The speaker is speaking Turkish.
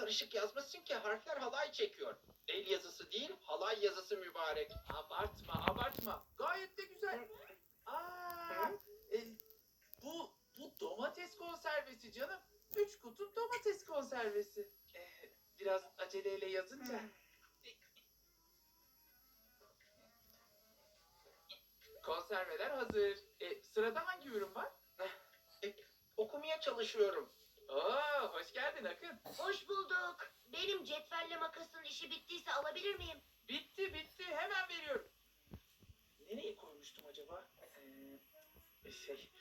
karışık yazmışsın ki harfler halay çekiyor. El yazısı değil, halay yazısı mübarek. Abartma abartma. Gayet de güzel. Aa, e, bu domates konservesi canım. 3 kutu domates konservesi. Biraz aceleyle yazınca. Konserveler hazır. Sırada hangi ürün var? Okumaya çalışıyorum. Oo, hoş geldin Akın. Hoş bulduk. Benim cetvelle makasın işi bittiyse alabilir miyim? Bitti bitti, hemen veriyorum. Nereye koymuştum acaba? Şey...